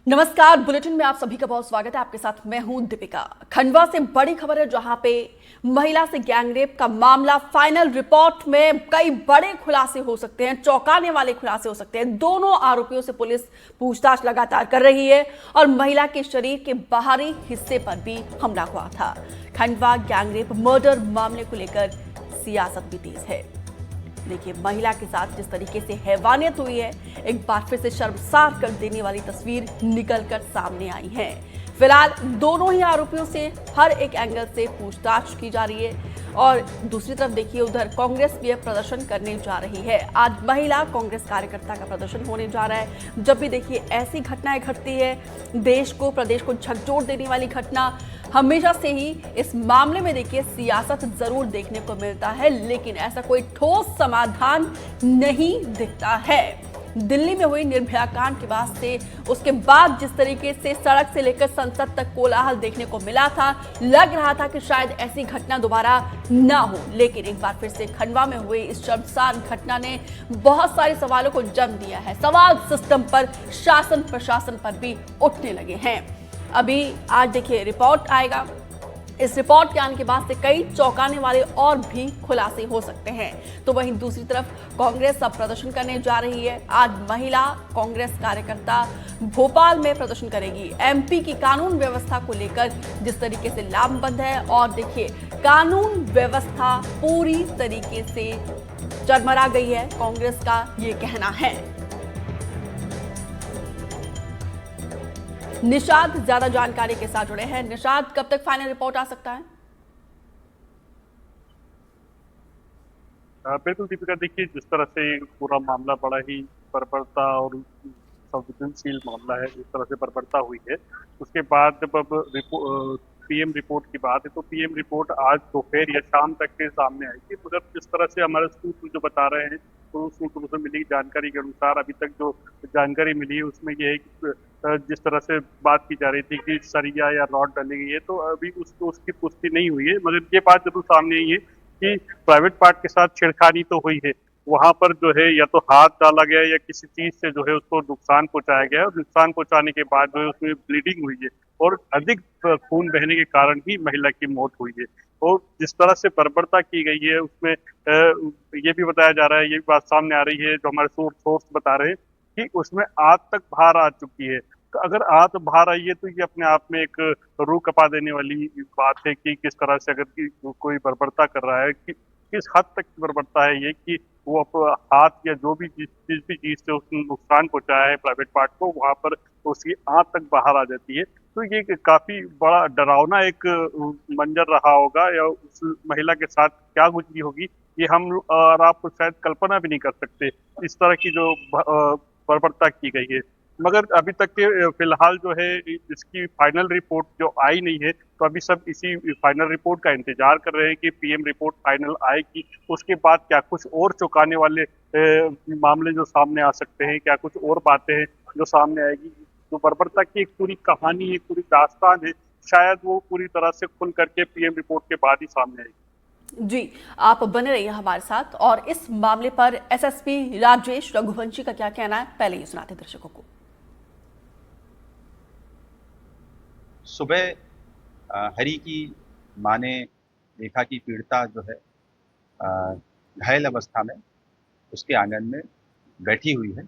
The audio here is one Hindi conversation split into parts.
नमस्कार। बुलेटिन में आप सभी का बहुत स्वागत है। आपके साथ मैं हूं दीपिका। खंडवा से बड़ी खबर है, जहां पे महिला से गैंगरेप का मामला फाइनल रिपोर्ट में कई बड़े खुलासे हो सकते हैं, चौंकाने वाले खुलासे हो सकते हैं। दोनों आरोपियों से पुलिस पूछताछ लगातार कर रही है और महिला के शरीर के बाहरी हिस्से पर भी हमला हुआ था। खंडवा गैंगरेप मर्डर मामले को लेकर सियासत भी तेज है। देखिए, महिला के साथ जिस तरीके से हैवानियत हुई है, एक बार फिर से शर्मसार कर देने वाली तस्वीर निकलकर सामने आई है। फिलहाल दोनों ही आरोपियों से हर एक एंगल से पूछताछ की जा रही है और दूसरी तरफ देखिए, उधर कांग्रेस भी प्रदर्शन करने जा रही है। आज महिला कांग्रेस कार्यकर्ता का प्रदर्शन होने जा रहा है। जब भी देखिए ऐसी घटनाएं घटती है, देश को प्रदेश को झकझोर देने वाली घटना, हमेशा से ही इस मामले में देखिए सियासत जरूर देखने को मिलता है, लेकिन ऐसा कोई ठोस समाधान नहीं दिखता है। दिल्ली में हुई निर्भया कांड के बाद से उसके बाद जिस तरीके से सड़क से लेकर संसद तक कोलाहल देखने को मिला था, लग रहा था कि शायद ऐसी घटना दोबारा ना हो, लेकिन एक बार फिर से खंडवा में हुई इस शर्मसार घटना ने बहुत सारे सवालों को जन्म दिया है। सवाल सिस्टम पर, शासन प्रशासन पर भी उठने लगे हैं। अभी आज देखिए रिपोर्ट आएगा। इस रिपोर्ट के आने के बाद से कई चौंकाने वाले और भी खुलासे हो सकते हैं। तो वहीं दूसरी तरफ कांग्रेस अब प्रदर्शन करने जा रही है। आज महिला कांग्रेस कार्यकर्ता भोपाल में प्रदर्शन करेगी। एमपी की कानून व्यवस्था को लेकर जिस तरीके से लामबंद है, और देखिए कानून व्यवस्था पूरी तरीके से चरमरा गई है, कांग्रेस का ये कहना है। निषाद ज्यादा जानकारी के साथ जुड़े हैं। निषाद, कब तक फाइनल रिपोर्ट आ सकता है? बिल्कुल दीपिका, देखिए जिस तरह से पूरा मामला बड़ा ही बर्बरता और संवेदनशील मामला है, जिस तरह से बर्बरता हुई है, उसके बाद जब अब पीएम रिपोर्ट की बात है तो पीएम रिपोर्ट आज दोपहर या शाम तक के सामने आएगी। मगर जिस तरह से हमारे सूत्र जो बता रहे हैं, तो सूत्रों से मिली जानकारी के अनुसार अभी तक जो जानकारी मिली है उसमें यह है कि जिस तरह से बात की जा रही थी कि सरिया या रॉड डाली गई है, तो अभी उसकी पुष्टि नहीं हुई है। मगर ये बात जरूर सामने आई है कि प्राइवेट पार्ट के साथ छेड़खानी तो हुई है। वहां पर जो है या तो हाथ डाला गया या किसी चीज से जो है उसको नुकसान पहुंचाया गया, और नुकसान पहुंचाने के बाद जो है उसमें ब्लीडिंग हुई है और अधिक खून बहने के कारण ही महिला की मौत हुई है। और जिस तरह से बर्बरता की गई है उसमें ये भी बताया जा रहा है, ये भी बात सामने आ रही है, जो हमारे सोर्स बता रहे हैं कि उसमें आग तक बाहर आ चुकी है। तो अगर आग बाहर आई है तो ये अपने आप में एक रूह कपा देने वाली बात है कि किस तरह से अगर कोई बर्बरता कर रहा है, कि किस हद तक की बर्बरता है ये कि वो हाथ या जो भी जिस भी चीज से उसने नुकसान पहुंचाया है प्राइवेट पार्ट को, वहां पर उसकी आंख तक बाहर आ जाती है। तो ये काफी बड़ा डरावना एक मंजर रहा होगा, या उस महिला के साथ क्या गुजरी होगी ये हम और आप शायद कल्पना भी नहीं कर सकते, इस तरह की जो बर्बरता की गई है। मगर अभी तक के फिलहाल जो है इसकी फाइनल रिपोर्ट जो आई नहीं है, तो अभी सब इसी फाइनल रिपोर्ट का इंतजार कर रहे हैं कि पीएम रिपोर्ट फाइनल आएगी, उसके बाद क्या कुछ और चौंकाने वाले मामले जो सामने आ सकते हैं, क्या कुछ और बातें हैं जो सामने आएगी। जो बर्बरता की एक पूरी कहानी, एक पूरी दास्तान है, शायद वो पूरी तरह से खुल करके पीएम रिपोर्ट के बाद ही सामने आएगी। जी, आप बने रहिए हमारे साथ। और इस मामले पर एसएसपी राजेश रघुवंशी का क्या कहना है, पहले ही सुनाते दर्शकों को। सुबह हरी की माँ ने देखा कि पीड़िता जो है घायल अवस्था में उसके आंगन में बैठी हुई है।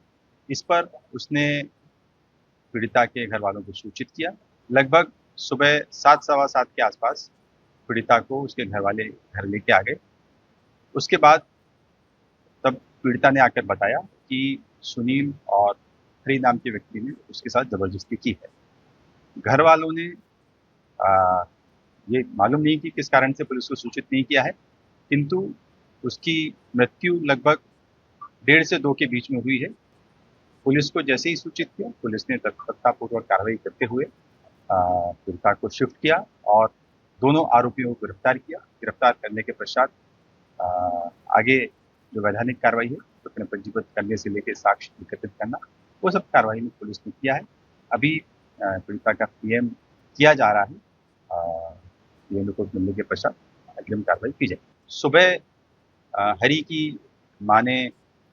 इस पर उसने पीड़िता के घर वालों को सूचित किया। लगभग सुबह 7 सवा 7 के आसपास पीड़िता को उसके घर वाले घर लेके आ गए। उसके बाद तब पीड़िता ने आकर बताया कि सुनील और हरी नाम के व्यक्ति ने उसके साथ जबरदस्ती की है। घर वालों ने ये मालूम नहीं कि किस कारण से पुलिस को सूचित नहीं किया है, किंतु उसकी मृत्यु लगभग 1.5 से 2 के बीच में हुई है। पुलिस को जैसे ही सूचित किया, पुलिस ने तत्परतापूर्वक कार्रवाई करते हुए पीड़िता को शिफ्ट किया और दोनों आरोपियों को गिरफ्तार किया। गिरफ्तार करने के पश्चात आगे जो वैधानिक कार्रवाई है, उसने पंजीबद्ध करने से लेकर साक्ष्य एकत्रित करना, वो सब कार्रवाई में पुलिस ने किया है। अभी पीड़िता का पीएम किया जा रहा है। पीएम रिपोर्ट मिलने के पश्चात अग्रिम कार्रवाई की जाए। सुबह हरी की माँ ने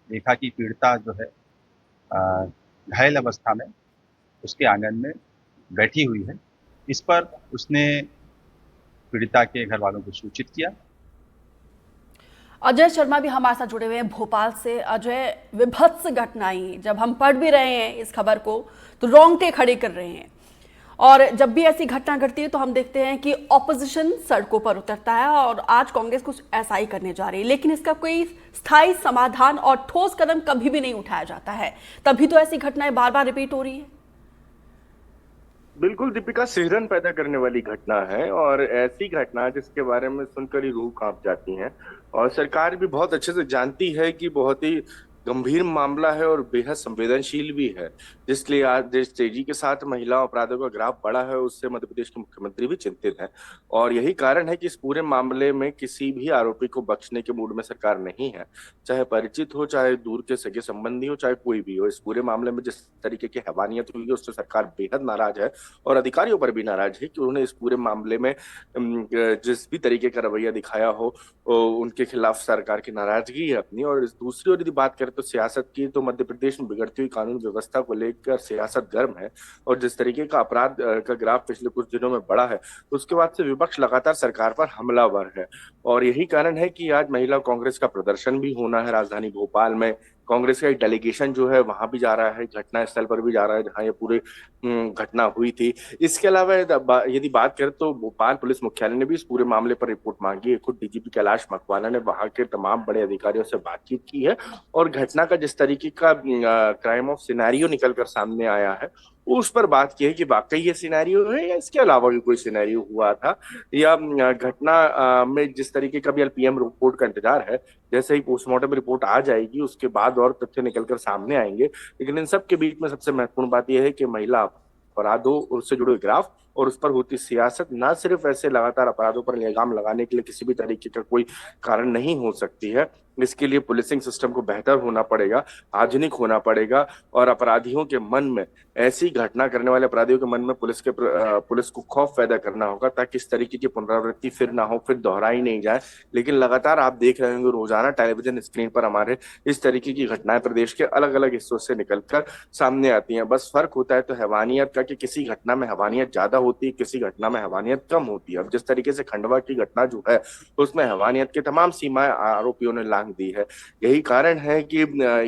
देखा कि पीड़िता जो है घायल अवस्था में उसके आंगन में बैठी हुई है। इस पर उसने पीड़िता के घर वालों को सूचित किया। अजय शर्मा भी हमारे साथ जुड़े हुए हैं भोपाल से। अजय, विभत्स घटनाएं जब हम पढ़ भी रहे हैं इस खबर को तो रोंगटे खड़े कर रहे हैं, और जब भी ऐसी घटना घटती है तो हम देखते हैं कि ऑपोजिशन सड़कों पर उतरता है और आज कांग्रेस कुछ ऐसा ही करने जा रही है, लेकिन इसका कोई स्थायी समाधान और ठोस कदम कभी भी नहीं उठाया जाता है। तभी तो ऐसी घटनाएं बार बार रिपीट हो रही है। बिल्कुल दीपिका, सिहरन पैदा करने वाली घटना है और ऐसी घटना जिसके बारे में सुनकर ही रूह कांप जाती है। और सरकार भी बहुत अच्छे से जानती है कि बहुत ही गंभीर मामला है और बेहद संवेदनशील भी है, जिसलिए आज जिस तेजी के साथ महिला अपराधों का ग्राफ बढ़ा है उससे मध्य प्रदेश के मुख्यमंत्री भी चिंतित हैं। और यही कारण है कि इस पूरे मामले में किसी भी आरोपी को बख्शने के मूड में सरकार नहीं है, चाहे परिचित हो, चाहे दूर के सगे संबंधी हो, चाहे कोई भी हो। इस पूरे मामले में जिस तरीके की हैवानियत हुई है उससे सरकार बेहद नाराज है और अधिकारियों पर भी नाराज है कि उन्होंने इस पूरे मामले में जिस भी तरीके का रवैया दिखाया हो उनके खिलाफ सरकार की नाराजगी है अपनी। और दूसरी ओर यदि बात करें तो सियासत की, तो मध्य प्रदेश में बिगड़ती हुई कानून व्यवस्था को लेकर सियासत गर्म है और जिस तरीके का अपराध का ग्राफ पिछले कुछ दिनों में बढ़ा है उसके बाद से विपक्ष लगातार सरकार पर हमलावर है। और यही कारण है कि आज महिला कांग्रेस का प्रदर्शन भी होना है राजधानी भोपाल में। कांग्रेस का एक डेलीगेशन जो है वहां भी जा रहा है, घटना स्थल पर भी जा रहा है जहां ये पूरी घटना हुई थी। इसके अलावा यदि बात करें तो भोपाल पुलिस मुख्यालय ने भी इस पूरे मामले पर रिपोर्ट मांगी है। खुद डीजीपी कैलाश मकवाना ने वहां के तमाम बड़े अधिकारियों से बातचीत की है और घटना का जिस तरीके का क्राइम ऑफ सिनेरियो निकलकर सामने आया है उस पर बात की है कि वाकई ये सिनेरियो है या इसके अलावा भी कोई सिनेरियो हुआ था, या घटना में जिस तरीके का भी पीएम रिपोर्ट का इंतजार है। जैसे ही पोस्टमार्टम रिपोर्ट आ जाएगी उसके बाद और तथ्य निकलकर सामने आएंगे। लेकिन इन सब के बीच में सबसे महत्वपूर्ण बात यह है कि महिला अपराधों उससे जुड़े ग्राफ और उस पर होती सियासत ना सिर्फ ऐसे लगातार अपराधों पर लगाम लगाने के लिए किसी भी तरीके का कोई कारण नहीं हो सकती है। इसके लिए पुलिसिंग सिस्टम को बेहतर होना पड़ेगा, आधुनिक होना पड़ेगा और अपराधियों के मन में, ऐसी घटना करने वाले अपराधियों के मन में पुलिस को खौफ पैदा करना होगा ताकि इस तरीके की पुनरावृत्ति फिर ना हो, फिर दोहराई नहीं जाए। लेकिन लगातार आप देख रहे होंगे रोजाना टेलीविजन स्क्रीन पर हमारे इस तरीके की घटनाएं प्रदेश के अलग अलग हिस्सों से निकलकर सामने आती हैं। बस फर्क होता है तो हैवानियत का कि किसी घटना में हैवानियत ज्यादा होती है, किसी घटना में हैवानियत कम होती है। अब जिस तरीके से खंडवा की घटना जो है उसमें हैवानियत की तमाम सीमाएं आरोपियों ने लांघ दी है। यही कारण है कि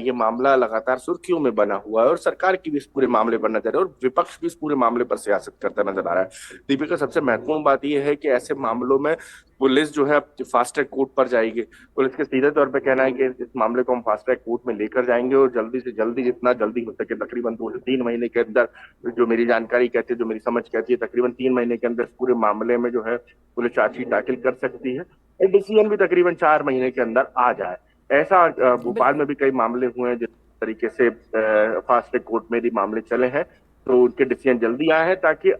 ये मामला लगातार सुर्खियों में बना हुआ है और सरकार की भी इस पूरे मामले पर नजर है और विपक्ष भी इस पूरे मामले पर सियासत करता नजर आ रहा है। दीपिका, सबसे महत्वपूर्ण बात यह है कि ऐसे मामलों में पुलिस जो है फास्ट ट्रैक कोर्ट पर जाएगी। पुलिस के सीधे तौर पर कहना है कि इस मामले को हम फास्ट ट्रैक कोर्ट में लेकर जाएंगे और जल्दी से जल्दी, जितना जल्दी हो सके, तकरीबन 2 से 3 महीने के अंदर, जो मेरी जानकारी कहती है, जो मेरी समझ कहती है, तकरीबन 3 महीने के अंदर पूरे मामले में जो है पुलिस चार्जशीट दाखिल कर सकती है और डिसीजन भी तकरीबन 4 महीने के अंदर आ जाए। ऐसा भोपाल में भी कई मामले हुए हैं जिस तरीके से फास्ट ट्रैक कोर्ट में भी मामले चले हैं तो उनके डिसीजन जल्दी आए हैं ताकि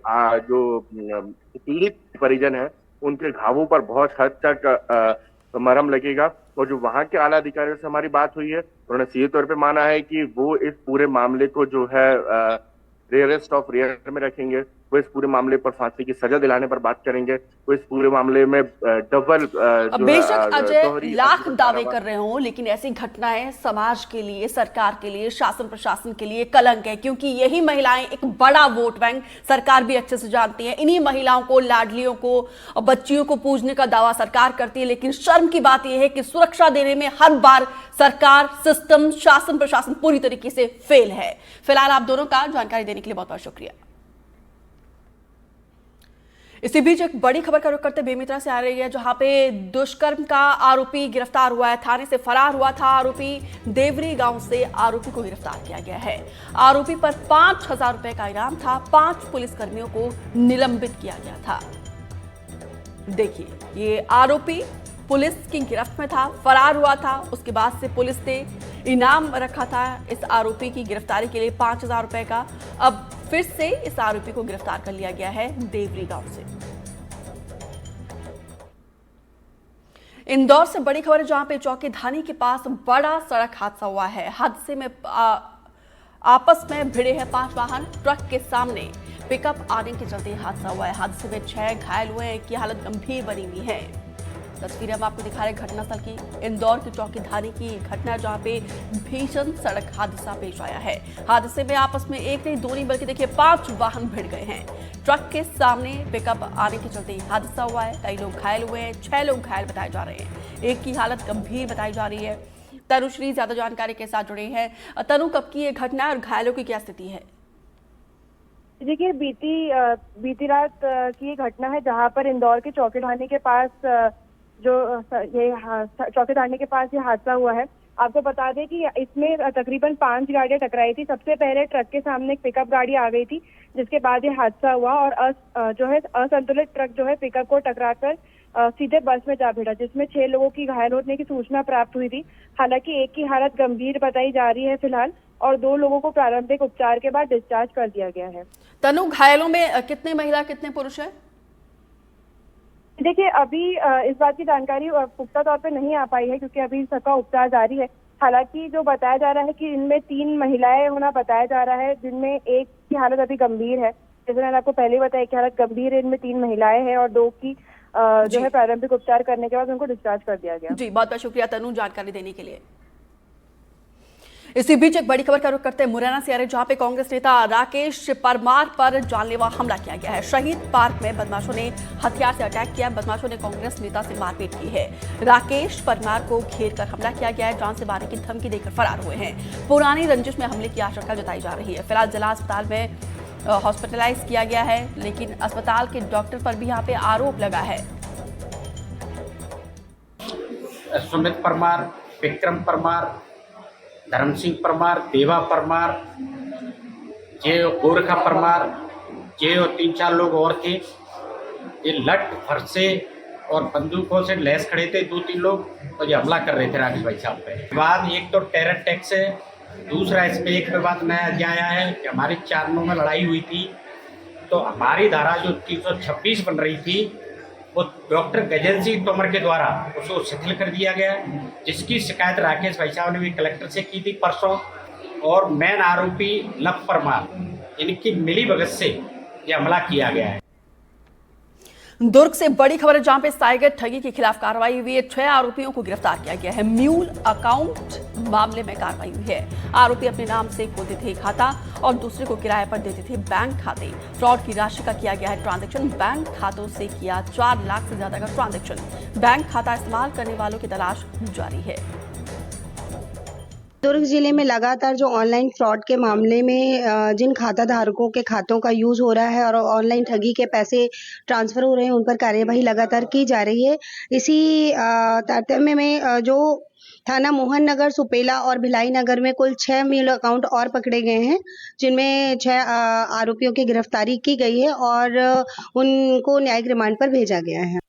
जो पीड़ित परिजन है उनके घावों पर बहुत हद तक मरहम लगेगा। और जो वहां के आला अधिकारियों से हमारी बात हुई है उन्होंने सीधे तौर पे माना है कि वो इस पूरे मामले को जो है रेयरेस्ट ऑफ रेयर में रखेंगे। वो इस पूरे मामले पर फांसी की सजा दिलाने पर बात करेंगे। वो इस पूरे मामले में डबल बेशक अजय लाख दावे कर रहे हो, लेकिन ऐसी घटनाएं समाज के लिए, सरकार के लिए, शासन प्रशासन के लिए कलंक है, क्योंकि यही महिलाएं एक बड़ा वोट बैंक सरकार भी अच्छे से जानती है। इन्हीं महिलाओं को, लाडलियों को और बच्चियों को पूजने का दावा सरकार करती है, लेकिन शर्म की बात यह है कि सुरक्षा देने में हर बार सरकार, सिस्टम, शासन प्रशासन पूरी तरीके से फेल है। फिलहाल आप दोनों का जानकारी देने के लिए बहुत बहुत शुक्रिया। इसी बीच एक बड़ी खबर का रुख करते बेमित्रा से आ रही है, जहां पे दुष्कर्म का आरोपी गिरफ्तार हुआ है। थाने से फरार हुआ था आरोपी। देवरी गांव से आरोपी को गिरफ्तार किया गया है। आरोपी पर 5,000 रुपए का इनाम था। 5 पुलिसकर्मियों को निलंबित किया गया था। देखिए, ये आरोपी पुलिस की गिरफ्त में था, फरार हुआ था। उसके बाद से पुलिस ने इनाम रखा था इस आरोपी की गिरफ्तारी के लिए 5,000 रुपए का। अब फिर से इस आरोपी को गिरफ्तार कर लिया गया है देवरी गांव से। इंदौर से बड़ी खबर है, जहां पे चौकी धानी के पास बड़ा सड़क हादसा हुआ है। हादसे में आपस में भिड़े हैं 5 वाहन। ट्रक के सामने पिकअप आने के चलते हादसा हुआ है। हादसे में 6 घायल हुए हैं, की हालत गंभीर बनी हुई है। तस्वीरें हम आपको दिखा रहे हैं घटनास्थल की। इंदौर की चौकीधानी की घटना जहां पे भीषण सड़क हादसा पेश आया है। हादसे में आपस में एक नहीं दो नहीं बल्कि देखिए 5 वाहन भिड़ गए हैं। ट्रक के सामने पिकअप आने के चलते हादसा हुआ है। कई लोग घायल हुए हैं, 6 लोग घायल बताए जा रहे हैं। एक की हालत गंभीर बताई जा रही है। तनुश्री ज्यादा जानकारी के साथ जुड़े हैं। तनु, कब की ये घटना है और घायलों की क्या स्थिति है? देखिए, बीती रात की ये घटना है जहां पर इंदौर के चौकीधानी के पास चौकीधानी के पास ये हादसा हुआ है। आपको बता दें कि इसमें तकरीबन 5 गाड़ियां टकराई थी। सबसे पहले ट्रक के सामने एक पिकअप गाड़ी आ गई थी, जिसके बाद ये हादसा हुआ और असंतुलित ट्रक जो है पिकअप को टकराकर सीधे बस में जा भिड़ा, जिसमें 6 लोगों की घायल होने की सूचना प्राप्त हुई थी। हालांकि एक की हालत गंभीर बताई जा रही है फिलहाल, और 2 लोगों को प्रारंभिक उपचार के बाद डिस्चार्ज कर दिया गया है। तनु, घायलों में कितने महिला कितने पुरुष हैं? देखिए, अभी इस बात की जानकारी पुख्ता तौर पे नहीं आ पाई है, क्योंकि अभी सबका उपचार जारी है। हालांकि जो बताया जा रहा है कि इनमें 3 महिलाएं होना बताया जा रहा है, जिनमें एक की हालत अभी गंभीर है। जैसे मैंने आपको पहले बताया कि हालत गंभीर है, इनमें 3 महिलाएं हैं और 2 की जो है प्रारंभिक उपचार करने के बाद उनको डिस्चार्ज कर दिया गया। जी, बहुत बहुत शुक्रिया तनु जानकारी देने के लिए। इसी बीच एक बड़ी खबर का रुख करते हैं मुरैना से आ रहे, जहां पे कांग्रेस नेता राकेश परमार पर जानलेवा हमला किया गया है। शहीद पार्क में बदमाशों ने हथियार से अटैक किया। बदमाशों ने कांग्रेस नेता से मारपीट की है। राकेश परमार को घेर कर हमला किया गया है। जान से मारने की धमकी देकर फरार हुए हैं। पुरानी रंजिश में हमले की आशंका जताई जा रही है। फिलहाल जिला अस्पताल में हॉस्पिटलाइज किया गया है, लेकिन अस्पताल के डॉक्टर पर भी यहाँ पे आरोप लगा है। सुमित परमार, विक्रम परमार, धर्म सिंह परमार, देवा परमार, गोरखा परमार, और 3-4 लोग और थे। ये लट फरसे और बंदूकों से लैस खड़े थे 2-3 लोग, और ये हमला कर रहे थे राकेश भाई साहब पे। बाद एक तो टेरर टैक्स है, दूसरा इसमें एक बात नया आया है कि हमारी 4 में लड़ाई हुई थी, तो हमारी धारा जो 326 बन रही थी वो डॉक्टर गजेंद्र सिंह तोमर के द्वारा उसको शिथिल कर दिया गया, जिसकी शिकायत राकेश भाई साहब ने भी कलेक्टर से की थी परसों। और मेन आरोपी लव परमार, इनकी मिलीभगत से ये हमला किया गया है। दुर्ग से बड़ी खबर है, जहां पे साइबर ठगी के खिलाफ कार्रवाई हुई है। 6 आरोपियों को गिरफ्तार किया गया है। म्यूल अकाउंट मामले में कार्रवाई हुई है। आरोपी अपने नाम से खोलते थे खाता और दूसरे को किराए पर देते थे बैंक खाते। फ्रॉड की राशि का किया गया है ट्रांजैक्शन। बैंक खातों से किया 4 लाख से ज्यादा का ट्रांजैक्शन। बैंक खाता इस्तेमाल करने वालों की तलाश जारी है। दुर्ग जिले में लगातार जो ऑनलाइन फ्रॉड के मामले में जिन खाता धारकों के खातों का यूज हो रहा है और ऑनलाइन ठगी के पैसे ट्रांसफर हो रहे हैं, उन पर कार्यवाही लगातार की जा रही है। इसी तारतम्य में जो थाना मोहन नगर, सुपेला और भिलाई नगर में कुल 6 म्यूल अकाउंट और पकड़े गए हैं, जिनमें 6 आरोपियों की गिरफ्तारी की गई है और उनको न्यायिक रिमांड पर भेजा गया है।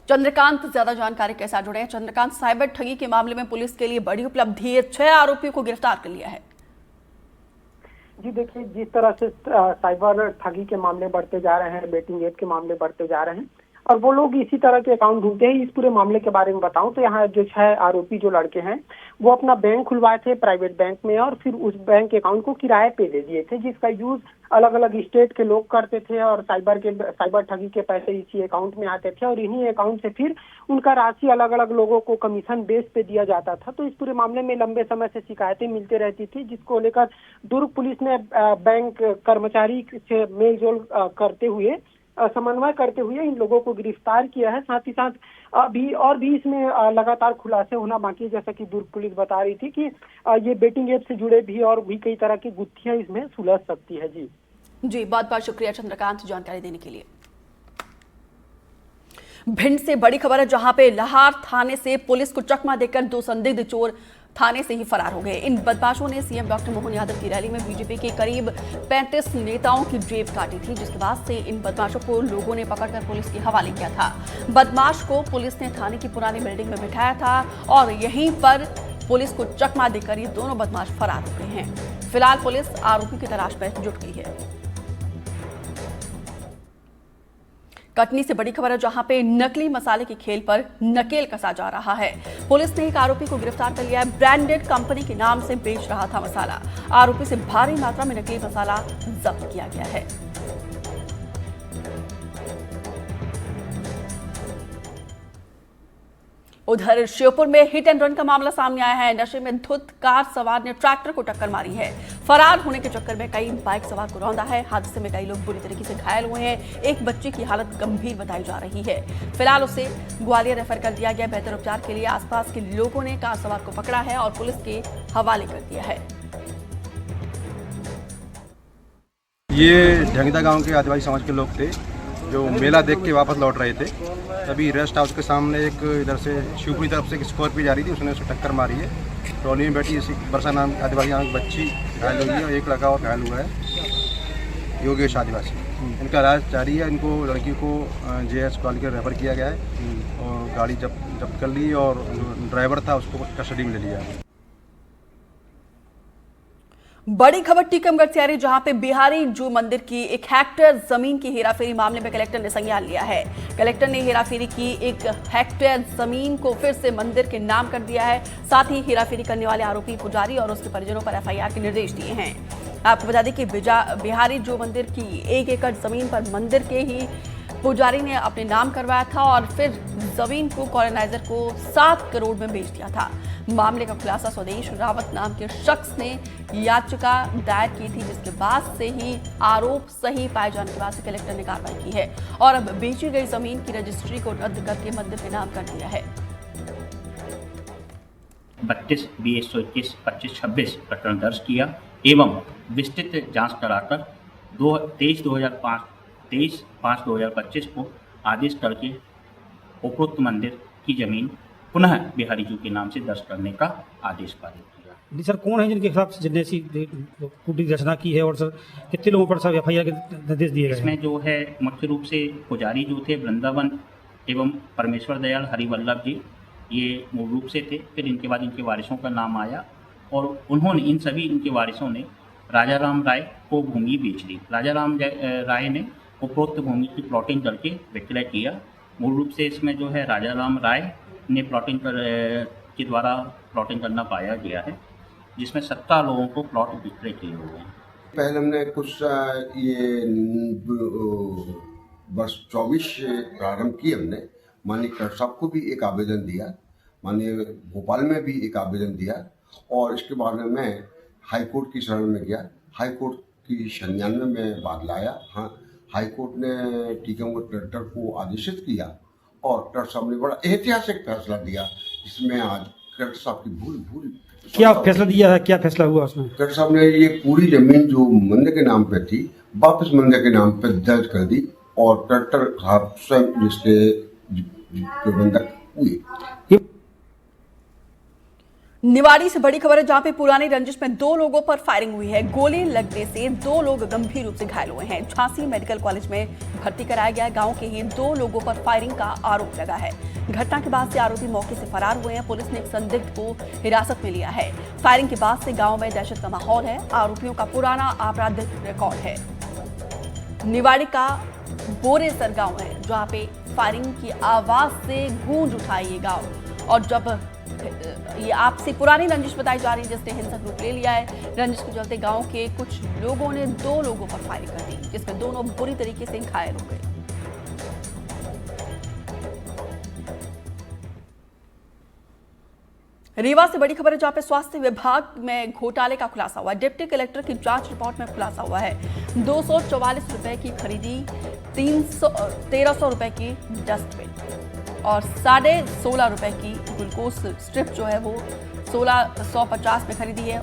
चंद्रकांत ज्यादा जानकारी के साथ जुड़े हैं। चंद्रकांत, साइबर ठगी के मामले में पुलिस के लिए बड़ी उपलब्धि है, 6 आरोपियों को गिरफ्तार कर लिया है। जी देखिए, जिस तरह से साइबर ठगी के मामले बढ़ते जा रहे हैं, बेटिंग ऐप के मामले बढ़ते जा रहे हैं और वो लोग इसी तरह के अकाउंट ढूंढते हैं। इस पूरे मामले के बारे में बताऊं तो यहाँ जो 6 आरोपी जो लड़के हैं, वो अपना बैंक खुलवाए थे प्राइवेट बैंक में और फिर उस बैंक अकाउंट को किराए पे दे दिए थे, जिसका यूज अलग अलग स्टेट के लोग करते थे और साइबर ठगी के पैसे इसी अकाउंट में आते थे और इन्हीं अकाउंट से फिर उनका राशि अलग अलग लोगों को कमीशन बेस पे दिया जाता था। तो इस पूरे मामले में लंबे समय से शिकायतें मिलती रहती थी, जिसको लेकर दुर्ग पुलिस ने बैंक कर्मचारी से मेलजोल करते हुए, समन्वय करते हुए इन लोगों को गिरफ्तार किया है। साथ ही साथ अभी भी इसमें लगातार खुलासे होना बाकी है। जैसा कि दुर्ग पुलिस बता रही थी कि ये बेटिंग ऐप से जुड़े भी और भी कई तरह की गुत्थियां इसमें सुलझ सकती है। जी बहुत बहुत शुक्रिया चंद्रकांत जानकारी देने के लिए। भिंड से बड़ी खबर है, जहां पे लाहार थाने से पुलिस को चकमा देकर 2 संदिग्ध चोर थाने से ही फरार हो गए। इन बदमाशों ने सीएम डॉक्टर मोहन यादव की रैली में बीजेपी के करीब 35 नेताओं की जेब काटी थी, जिसके बाद से इन बदमाशों को लोगों ने पकड़कर पुलिस के हवाले किया था। बदमाश को पुलिस ने थाने की पुरानी बिल्डिंग में बिठाया था और यहीं पर पुलिस को चकमा देकर ये दोनों बदमाश फरार हो गए हैं। फिलहाल पुलिस आरोपी की तलाश में जुट गई है। कटनी से बड़ी खबर है, जहां पे नकली मसाले के खेल पर नकेल कसा जा रहा है। पुलिस ने एक आरोपी को गिरफ्तार कर लिया है। ब्रांडेड कंपनी के नाम से बेच रहा था मसाला। आरोपी से भारी मात्रा में नकली मसाला जब्त किया गया है। उधर श्योपुर में हिट एंड रन का मामला सामने आया है। नशे में धुत कार सवार ने ट्रैक्टर को टक्कर मारी है। फरार होने के चक्कर में कई बाइक सवार को रौंदा है। हादसे में कई लोग बुरी तरीके से घायल हुए हैं। एक बच्चे की हालत गंभीर बताई जा रही है। फिलहाल उसे ग्वालियर रेफर कर दिया गया। बेहतर उपचार के लिए आसपास के लोगों ने कार सवार को पकड़ा है और पुलिस के हवाले कर दिया है। ये ढंगदा गांव के आदिवासी समाज के लोग थे जो मेला देख के वापस लौट रहे थे। तभी रेस्ट हाउस के सामने एक इधर से शिवपुरी तरफ से एक स्कॉर्पियो जा रही थी, उसने उसे टक्कर मारी है। ट्रॉली में बैठी इसी वर्षा नाम आदिवासी नाम की बच्ची घायल हुई है और एक लड़का और घायल हुआ है, योगेश आदिवासी। इनका इलाज जारी है। इनको लड़की को JS ग्वालियर रेफर किया गया है और गाड़ी जब्त कर ली और ड्राइवर था उसको कस्टडी में ले लिया है। बड़ी खबर टीकमगढ़ से आ रही, जहां पे बिहारी जू मंदिर की 1 हेक्टेयर जमीन की हेराफेरी मामले में कलेक्टर ने संज्ञान लिया है। कलेक्टर ने हेराफेरी की 1 हेक्टेयर जमीन को फिर से मंदिर के नाम कर दिया है। साथ ही हेराफेरी करने वाले आरोपी पुजारी और उसके परिजनों पर FIR के निर्देश दिए हैं। आपको बता दें कि बिहारी जू मंदिर की 1 एकड़ जमीन पर मंदिर के ही पुजारी ने अपने नाम करवाया था और फिर जमीन को कॉलोनाइजर को 7 करोड़ में बेच दिया था। मामले का खुलासा स्वदेश रावत नाम के शख्स ने याचिका दायर की थी, जिसके बाद से ही आरोप सही पाए जाने के बाद से कलेक्टर ने कार्रवाई की है और अब बेची गई जमीन की रजिस्ट्री को रद्द करके मंदिर के नाम कर दिया है। 32, 20, 121, 25, 26 प्रकरण दर्ज किया एवं विस्तृत जांच कराकर 23/5/2025 को आदेश करके उपरोक्त मंदिर की जमीन पुनः बिहारी जू के नाम से दर्ज करने का आदेश पारित किया। जी सर, कौन है जिनके खिलाफ जिनने टूटी रचना की है और सर कितने लोगों पर सर FIR के निर्देश दिए गए? इसमें जो है मुख्य रूप से पुजारी जो थे वृंदावन एवं परमेश्वर दयाल हरिवल्लभ जी, ये मूल रूप से थे। फिर इनके बाद इनके वारिसों का नाम आया और उन्होंने इनके वारिसों ने राजा राम राय को भूमि बेच दी। राजा राम राय ने उपरोक्त भूमि की प्लॉटिंग करके विक्रय किया। मूल रूप से इसमें जो है राजा राम राय ने के द्वारा प्लॉटिंग करना पाया गया है, जिसमें 17 लोगों को प्लॉट विक्रय किए हुए हैं। पहले हमने कुछ ये वर्ष 24 प्रारंभ की। हमने माननीय कलेक्टर साहब को भी एक आवेदन दिया, माननीय भोपाल में भी एक आवेदन दिया और इसके बाद में मैं हाईकोर्ट की शरण में गया। हाईकोर्ट की संज्ञान में मैं बात लाया। हाँ, हाईकोर्ट ने टीकमगढ़ कलेक्टर को आदेशित किया और कलेक्टर साहब ने बड़ा ऐतिहासिक फैसला दिया, जिसमें आज कलेक्टर साहब की भूल क्या फैसला दिया है, क्या फैसला हुआ उसमें? कलेक्टर साहब ने ये पूरी जमीन जो मंदिर के नाम पे थी वापस मंदिर के नाम पे दर्ज कर दी और कलेक्टर साहब स्वयं इसके प्रबंधक हुए। निवाड़ी से बड़ी खबर है, जहां पे पुरानी रंजिश में 2 लोगों पर फायरिंग हुई है। गोली लगने से 2 लोग गंभीर रूप से घायल हुए हैं। झांसी मेडिकल कॉलेज में भर्ती कराया गया। गांव के ही 2 लोगों पर फायरिंग का आरोप लगा है। घटना के बाद से आरोपी मौके से फरार हुए हैं। पुलिस ने एक संदिग्ध को हिरासत में लिया है। फायरिंग के बाद से गाँव में दहशत का माहौल है। आरोपियों का पुराना आपराधिक रिकॉर्ड है। निवाड़ी का बोरेसर गाँव है, जहाँ पे फायरिंग की आवाज से गूंज उठा ये गाँव और जब ये आपसी पुरानी रंजिश बताई जा रही है, जिसने हिंसक रूप ले लिया है। रंजिश के चलते गांव के कुछ लोगों ने 2 लोगों पर फायरिंग कर दी, जिसमें दोनों बुरी तरीके से घायल हो गए। रीवा से बड़ी खबर है, जहां पे स्वास्थ्य विभाग में घोटाले का खुलासा हुआ। डिप्टी कलेक्टर की जांच रिपोर्ट में खुलासा हुआ है। 244 रुपए की खरीदी, 1300 रुपए की डस्टबिन और 16.5 रुपए की ग्लूकोज स्ट्रिप जो है वो 1650 में खरीदी है।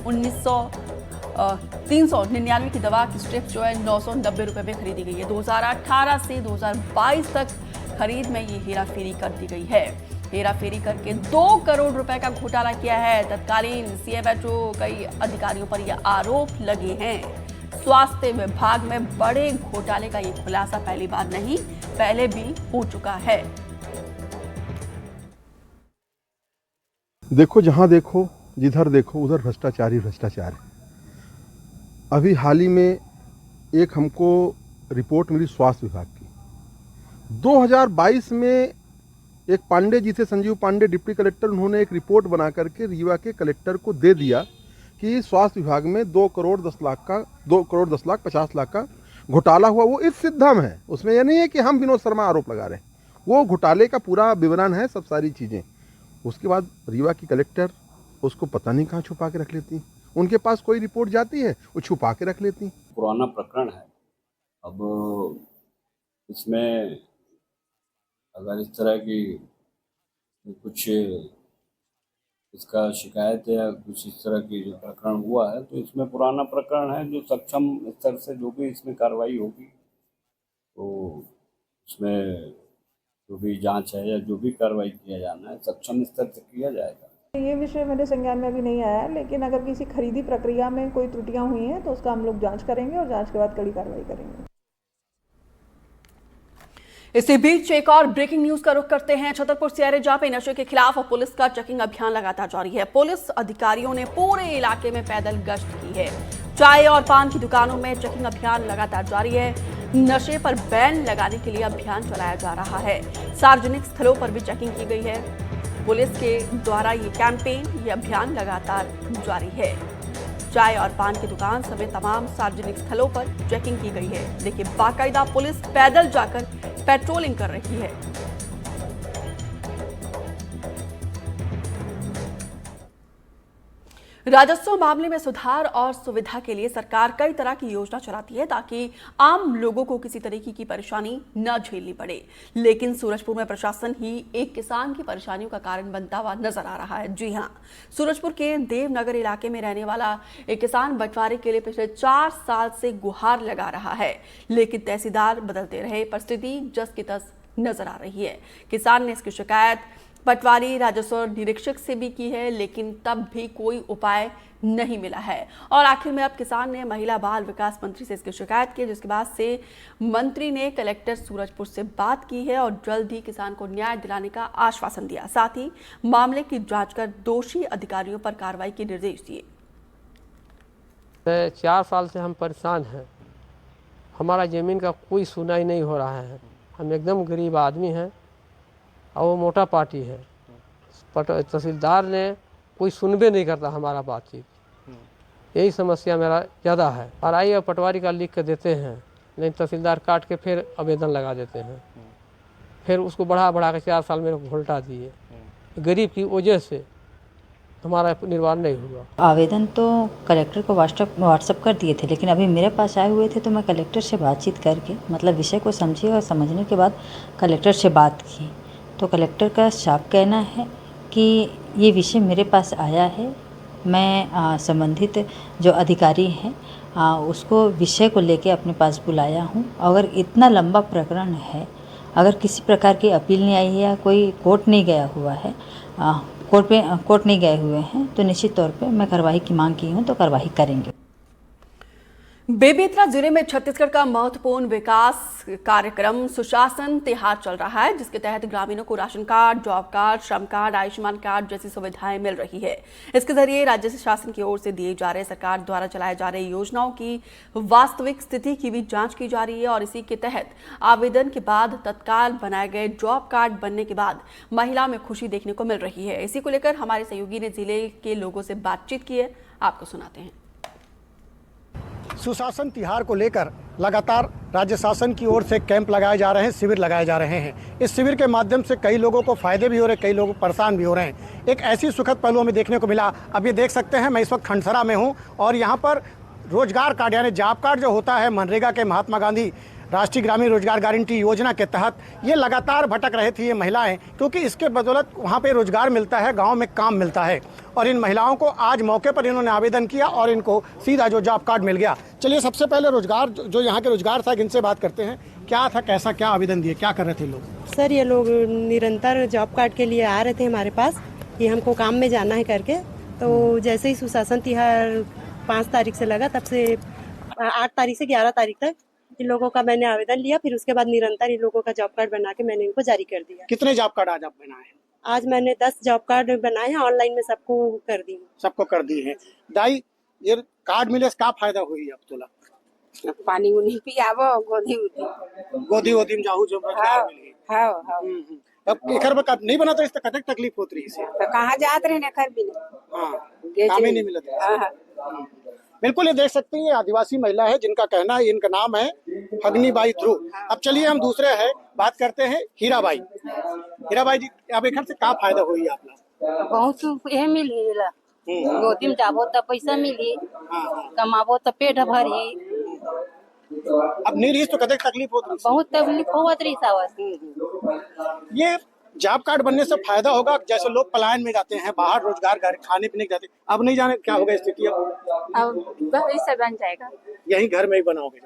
399 की दवा की स्ट्रिप जो है 990 रुपए में खरीदी गई है। 2018 से 2022 तक खरीद में ये हेराफेरी कर दी गई है। हेराफेरी करके 2 करोड़ रुपए का घोटाला किया है। तत्कालीन CMHO कई अधिकारियों पर यह आरोप लगे हैं। स्वास्थ्य विभाग में बड़े घोटाले का ये खुलासा पहली बार नहीं, पहले भी हो चुका है। देखो, जहां देखो, जिधर देखो उधर भ्रष्टाचार ही भ्रष्टाचार है। अभी हाल ही में एक हमको रिपोर्ट मिली स्वास्थ्य विभाग की। 2022 में एक पांडे जी थे, संजीव पांडे डिप्टी कलेक्टर, उन्होंने एक रिपोर्ट बना करके रीवा के कलेक्टर को दे दिया कि स्वास्थ्य विभाग में 2 करोड़ 10 लाख 50 लाख का घोटाला हुआ। वो इस सिद्धम है, उसमें यह नहीं है कि हम विनोद शर्मा आरोप लगा रहे हैं। वो घोटाले का पूरा विवरण है, सब सारी चीज़ें। उसके बाद रीवा की कलेक्टर उसको पता नहीं कहाँ छुपा के रख लेती, उनके पास कोई रिपोर्ट जाती है वो छुपा के रख लेती। पुराना प्रकरण है, अब इसमें अगर इस तरह की कुछ इसका शिकायत या कुछ इस तरह की जो प्रकरण हुआ है तो इसमें पुराना प्रकरण है, जो सक्षम स्तर से जो भी इसमें कार्रवाई होगी तो उसमें जो भी जांच है या जो भी कार्रवाई किया जाना है सक्षम स्तर से किया जाएगा। ये विषय मेरे संज्ञान में अभी नहीं आया है, लेकिन अगर किसी खरीदी प्रक्रिया में कोई त्रुटियां हुई हैं तो उसका हम लोग जांच करेंगे और जांच के बाद कड़ी कार्रवाई करेंगे। इसी बीच एक और ब्रेकिंग न्यूज का रुख करते हैं। छतरपुर सियारेजा पे नशे के खिलाफ पुलिस का चेकिंग अभियान लगातार जारी है। पुलिस अधिकारियों ने पूरे इलाके में पैदल गश्त की है। चाय और पान की दुकानों में चेकिंग अभियान लगातार जारी है। नशे पर बैन लगाने के लिए अभियान चलाया जा रहा है। सार्वजनिक स्थलों पर भी चेकिंग की गई है। पुलिस के द्वारा ये कैंपेन, ये अभियान लगातार जारी है। चाय और पान की दुकान समेत तमाम सार्वजनिक स्थलों पर चेकिंग की गई है। देखिए, बाकायदा पुलिस पैदल जाकर पेट्रोलिंग कर रही है। राजस्व मामले में सुधार और सुविधा के लिए सरकार कई तरह की योजना चलाती है ताकि आम लोगों को किसी तरीके की परेशानी न झेलनी पड़े, लेकिन सूरजपुर में प्रशासन ही एक किसान की परेशानियों का कारण बनता हुआ नजर आ रहा है। जी हां, सूरजपुर के देवनगर इलाके में रहने वाला एक किसान बंटवारे के लिए पिछले 4 साल से गुहार लगा रहा है, लेकिन तहसीलदार बदलते रहे, परिस्थिति जस की तस नजर आ रही है। किसान ने इसकी शिकायत पटवारी राजस्व निरीक्षक से भी की है, लेकिन तब भी कोई उपाय नहीं मिला है। और आखिर में अब किसान ने महिला बाल विकास मंत्री से इसकी शिकायत की, जिसके बाद से मंत्री ने कलेक्टर सूरजपुर से बात की है और जल्द ही किसान को न्याय दिलाने का आश्वासन दिया। साथ ही मामले की जांच कर दोषी अधिकारियों पर कार्रवाई के निर्देश दिए। 4 साल से हम परेशान हैं, हमारा ज़मीन का कोई सुनाई नहीं हो रहा है। हम एकदम गरीब आदमी हैं और वो मोटा पार्टी है। तहसीलदार ने कोई सुनबे नहीं करता हमारा बातचीत, यही समस्या मेरा ज़्यादा है। और आई और पटवारी का लिख के देते हैं, नहीं तहसीलदार काट के फिर आवेदन लगा देते हैं, फिर उसको बढ़ा के 4 साल में घोलटा दिए। गरीब की वजह से हमारा निर्वाह नहीं हुआ। आवेदन तो कलेक्टर को व्हाट्सएप कर दिए थे, लेकिन अभी मेरे पास आए हुए थे तो मैं कलेक्टर से बातचीत करके मतलब विषय को समझी और समझने के बाद कलेक्टर से बात की। तो कलेक्टर का साफ कहना है कि ये विषय मेरे पास आया है, मैं संबंधित जो अधिकारी हैं उसको विषय को लेके अपने पास बुलाया हूँ। अगर इतना लंबा प्रकरण है, अगर किसी प्रकार की अपील नहीं आई है या कोई कोर्ट नहीं गया हुआ है, कोर्ट नहीं गए हुए हैं, तो निश्चित तौर पे मैं कार्रवाई की मांग की हूँ तो कार्रवाई करेंगे। बेमेतरा जिले में छत्तीसगढ़ का महत्वपूर्ण विकास कार्यक्रम सुशासन तिहार चल रहा है, जिसके तहत ग्रामीणों को राशन कार्ड, जॉब कार्ड, श्रम कार्ड, आयुष्मान कार्ड जैसी सुविधाएं मिल रही है। इसके जरिए राज्य शासन की ओर से दिए जा रहे सरकार द्वारा चलाए जा रहे योजनाओं की वास्तविक स्थिति की भी जांच की जा रही है और इसी के तहत आवेदन के बाद तत्काल बनाए गए जॉब कार्ड बनने के बाद महिला में खुशी देखने को मिल रही है। इसी को लेकर हमारे सहयोगी ने जिले के लोगों से बातचीत की है, आपको सुनाते हैं। सुशासन तिहार को लेकर लगातार राज्य शासन की ओर से कैंप लगाए जा रहे हैं, शिविर लगाए जा रहे हैं। इस शिविर के माध्यम से कई लोगों को फायदे भी हो रहे हैं, कई लोग परेशान भी हो रहे हैं। एक ऐसी सुखद पहलू हमें देखने को मिला। अब ये देख सकते हैं, मैं इस वक्त खंडसरा में हूँ और यहाँ पर रोजगार कार्ड यानी जॉब कार्ड जो होता है मनरेगा के महात्मा गांधी राष्ट्रीय ग्रामीण रोजगार गारंटी योजना के तहत ये लगातार भटक रहे थे ये महिलाएं, क्योंकि इसके बदौलत वहाँ पे रोजगार मिलता है, गांव में काम मिलता है। और इन महिलाओं को आज मौके पर इन्होंने आवेदन किया और इनको सीधा जो जॉब कार्ड मिल गया। चलिए सबसे पहले रोजगार जो यहाँ के रोजगार था इनसे बात करते हैं। क्या था, कैसा क्या आवेदन दिए, क्या कर रहे थे लोग? सर ये लोग निरंतर जॉब कार्ड के लिए आ रहे थे हमारे पास कि हमको काम में जाना है करके। तो जैसे ही सुशासन तिहार 5 तारीख से लगा, तब से 8 तारीख से 11 तारीख तक इन लोगों का मैंने आवेदन लिया। फिर उसके बाद निरंतर इन लोगों का जॉब कार्ड बना के मैंने इनको जारी कर दिया। कितने जॉब कार्ड आज आप बनाए हैं? आज मैंने 10 जॉब कार्ड बनाए हैं, ऑनलाइन में सबको कर दी। सबको कर दी है। दाई ये कार्ड मिले का फायदा हुई अब तोला? पानी उनी पियावो, गोदी में जाहू जो मिली। हां अब एकर में नहीं बना तो इस कतक तकलीफ होत रही से। तो कहां जात रहे ने खर भी हां काम ही नहीं मिलत। हां बिल्कुल, ये देख सकते हैं ये आदिवासी महिला है जिनका कहना है, इनका नाम है फगनीबाई ध्रुव। अब चलिए हम दूसरे हैं, बात करते हैं हीराबाई। हीराबाई जी, अब एक से क्या फायदा हुई आपका? बहुत ये मिली गोदी में जाबो तो पैसा मिली कमाबो तो पेट भरी अब नहीं रही तो कदे तकलीफ होती बहुत तकलीफ होत रही सावस ये जॉब कार्ड बनने से फायदा होगा जैसे लोग पलायन में जाते हैं बाहर रोजगार घर खाने पीने के जाते हैं अब नहीं जाने क्या होगा स्थिति अब इससे बन जाएगा यही घर में ही बनाओगे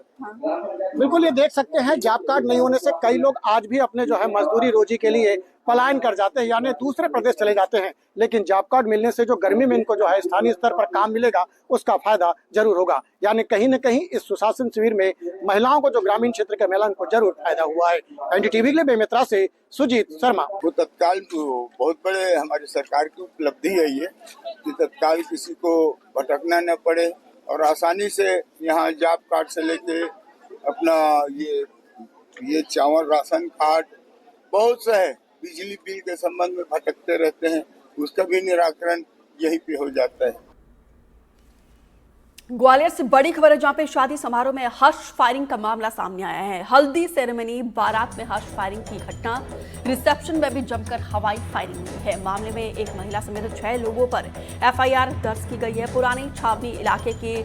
बिल्कुल ये देख सकते हैं जॉब कार्ड नहीं होने से कई लोग आज भी अपने जो है मजदूरी रोजी के लिए पलायन कर जाते हैं यानी दूसरे प्रदेश चले जाते हैं लेकिन जॉब कार्ड मिलने से जो गर्मी में इनको जो है स्थानीय स्तर पर काम मिलेगा उसका फायदा जरूर होगा यानी कहीं न कहीं इस सुशासन शिविर में महिलाओं को जो ग्रामीण क्षेत्र के महिलाओं को जरूर फायदा हुआ है। एनडीटीवी के लिए बेमेतरा से सुजीत शर्मा। वो तत्काल बहुत बड़े हमारी सरकार की उपलब्धि है ये कि तत्काल किसी को भटकना न पड़े और आसानी से यहाँ जॉब कार्ड से लेके अपना ये चावल राशन कार्ड बहुत सा है बिजली बिल के संबंध में भटकते रहते हैं उसका भी निराकरण यहीं पे हो जाता है। ग्वालियर से बड़ी खबर है जहां पे शादी समारोह में हर्ष फायरिंग का मामला सामने आया है। हल्दी सेरेमनी बारात में हर्ष फायरिंग की घटना, रिसेप्शन में भी जमकर हवाई फायरिंग हुई है। मामले में एक महिला समेत 6 लोगों पर एफआईआर दर्ज की गई है। पुरानी छावनी इलाके के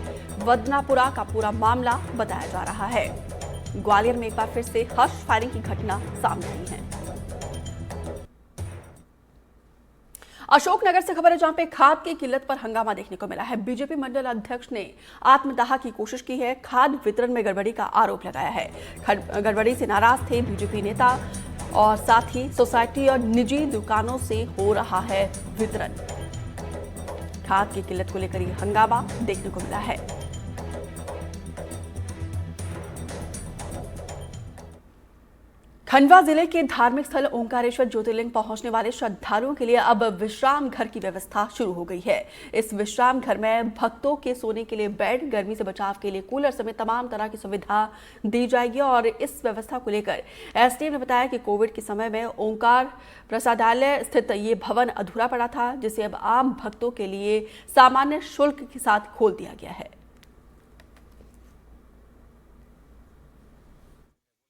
वदनापुरा का पूरा मामला बताया जा रहा है। ग्वालियर में एक बार फिर से हर्ष फायरिंग की घटना सामने आई है। अशोकनगर से खबर है जहां पे खाद की किल्लत पर हंगामा देखने को मिला है। बीजेपी मंडल अध्यक्ष ने आत्मदाह की कोशिश की है। खाद वितरण में गड़बड़ी का आरोप लगाया है। गड़बड़ी से नाराज थे बीजेपी नेता और साथ ही सोसाइटी और निजी दुकानों से हो रहा है वितरण। खाद की किल्लत को लेकर यह हंगामा देखने को मिला है। खंडवा जिले के धार्मिक स्थल ओंकारेश्वर ज्योतिर्लिंग पहुंचने वाले श्रद्धालुओं के लिए अब विश्राम घर की व्यवस्था शुरू हो गई है। इस विश्राम घर में भक्तों के सोने के लिए बेड, गर्मी से बचाव के लिए कूलर समेत तमाम तरह की सुविधा दी जाएगी। और इस व्यवस्था को लेकर एसडीएम ने बताया कि कोविड के समय में ओंकार प्रसादालय स्थित ये भवन अधूरा पड़ा था, जिसे अब आम भक्तों के लिए सामान्य शुल्क के साथ खोल दिया गया है।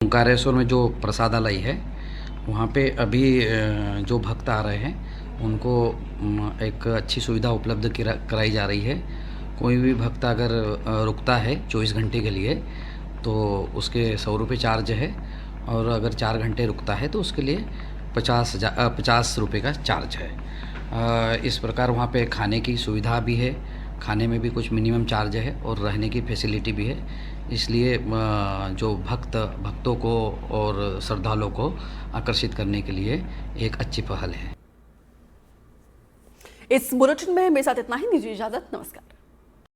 ओंकारेश्वर में जो प्रसादालय है वहाँ पे अभी जो भक्त आ रहे हैं उनको एक अच्छी सुविधा उपलब्ध कराई जा रही है। कोई भी भक्त अगर रुकता है 24 घंटे के लिए तो उसके 100 रुपये चार्ज है और अगर 4 घंटे रुकता है तो उसके लिए 50 रुपये का चार्ज है। इस प्रकार वहाँ पे खाने की सुविधा भी है, खाने में भी कुछ मिनिमम चार्ज है और रहने की फैसिलिटी भी है। इसलिए जो भक्तों को और श्रद्धालुओं को आकर्षित करने के लिए एक अच्छी पहल है। इस बुलेटिन में मेरे साथ इतना ही, दीजिए इजाजत, नमस्कार।